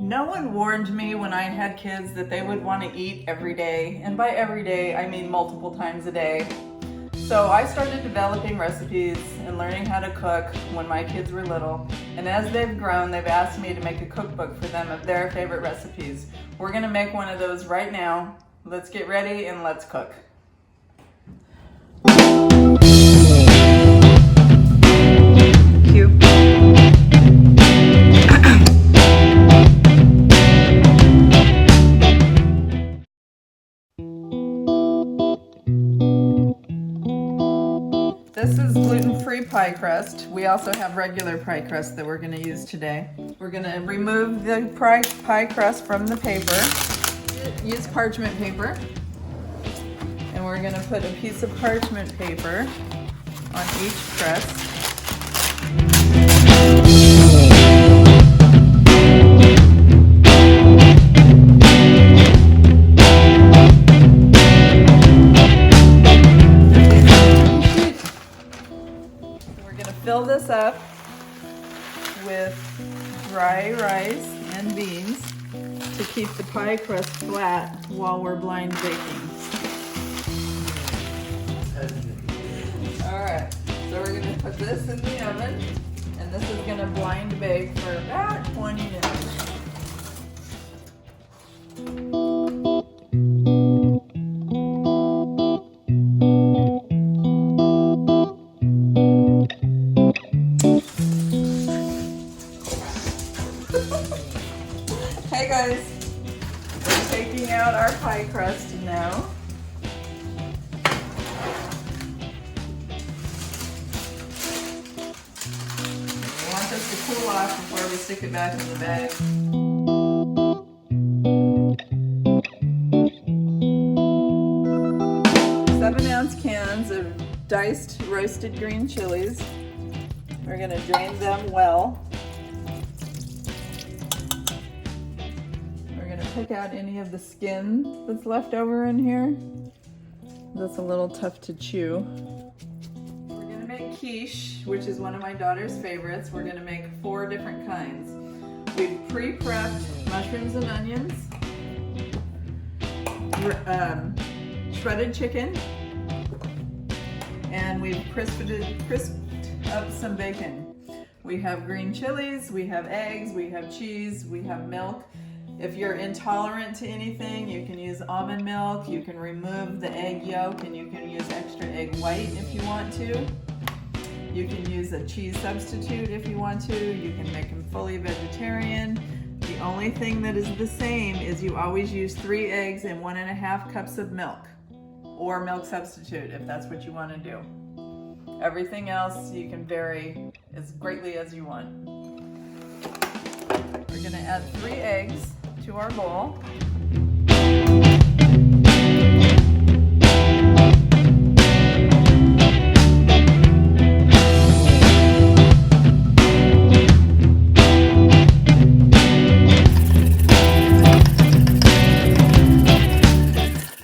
No one warned me when I had kids that they would want to eat every day, and by every day I mean multiple times a day. So I started developing recipes and learning how to cook when my kids were little, and as they've grown, they've asked me to make a cookbook for them of their favorite recipes. We're gonna make one of those right now. Let's get ready and let's cook. Cute. This is gluten-free pie crust. We also have regular pie crust that we're going to use today. We're going to remove the pie crust from the paper. Use parchment paper. And we're going to put a piece of parchment paper on each crust. Fill this up with dry rice and beans to keep the pie crust flat while we're blind baking. Alright, so we're going to put this in the oven, and this is going to blind bake for about 20 minutes. Hey guys, we're taking out our pie crust now. We want this to cool off before we stick it back in the bag. 7-ounce cans of diced roasted green chilies. We're going to drain them well. Pick out any of the skin that's left over in here. That's a little tough to chew. We're gonna make quiche, which is one of my daughter's favorites. We're gonna make 4 different kinds. We've pre-prepped mushrooms and onions, shredded chicken, and we've crisped up some bacon. We have green chilies, we have eggs, we have cheese, we have milk. If you're intolerant to anything, you can use almond milk, you can remove the egg yolk, and you can use extra egg white if you want to. You can use a cheese substitute if you want to. You can make them fully vegetarian. The only thing that is the same is you always use 3 eggs and 1.5 cups of milk, or milk substitute if that's what you want to do. Everything else you can vary as greatly as you want. We're going to add 3 eggs to our bowl.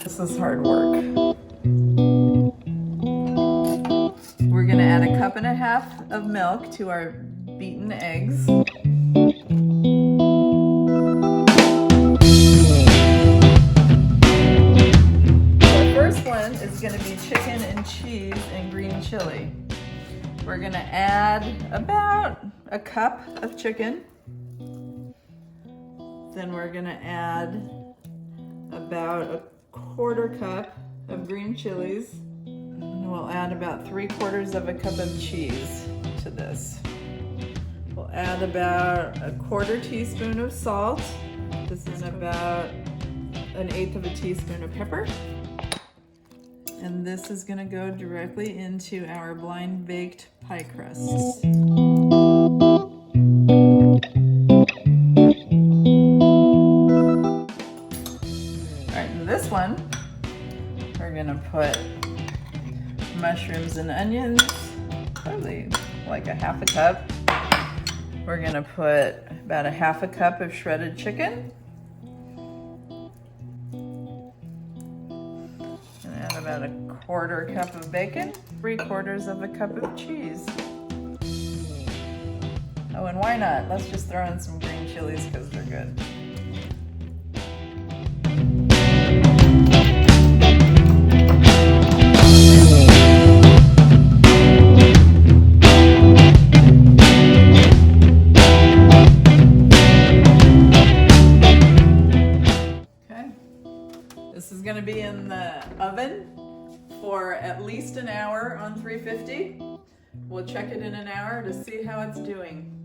This is hard work. We're going to add 1.5 cups of milk to our beaten eggs. Is going to be chicken and cheese and green chili. We're going to add about 1 cup of chicken. Then we're going to add about 1/4 cup of green chilies. And we'll add about 3/4 cup of cheese to this. We'll add about 1/4 teaspoon of salt. This is about 1/8 teaspoon of pepper. And this is going to go directly into our blind baked pie crusts. Alright, in this one, we're going to put mushrooms and onions, probably like 1/2 cup. We're going to put about 1/2 cup of shredded chicken. About 1/4 cup of bacon, 3/4 cup of cheese. Oh, and why not? Let's just throw in some green chilies because they're good. This is going to be in the oven for at least an hour on 350. We'll check it in an hour to see how it's doing.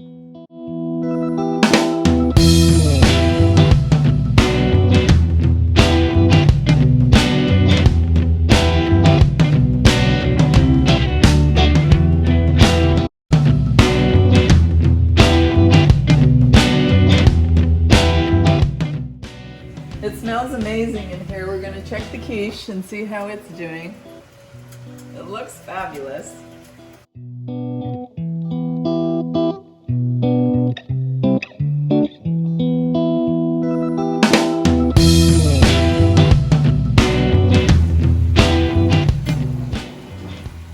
It smells amazing in here. We're going to check the quiche and see how it's doing. It looks fabulous.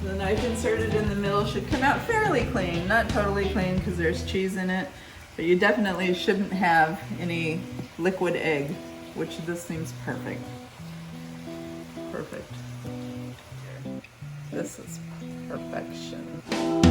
The knife inserted in the middle should come out fairly clean. Not totally clean because there's cheese in it, but you definitely shouldn't have any liquid egg, which this seems perfect. Perfect. This is perfection.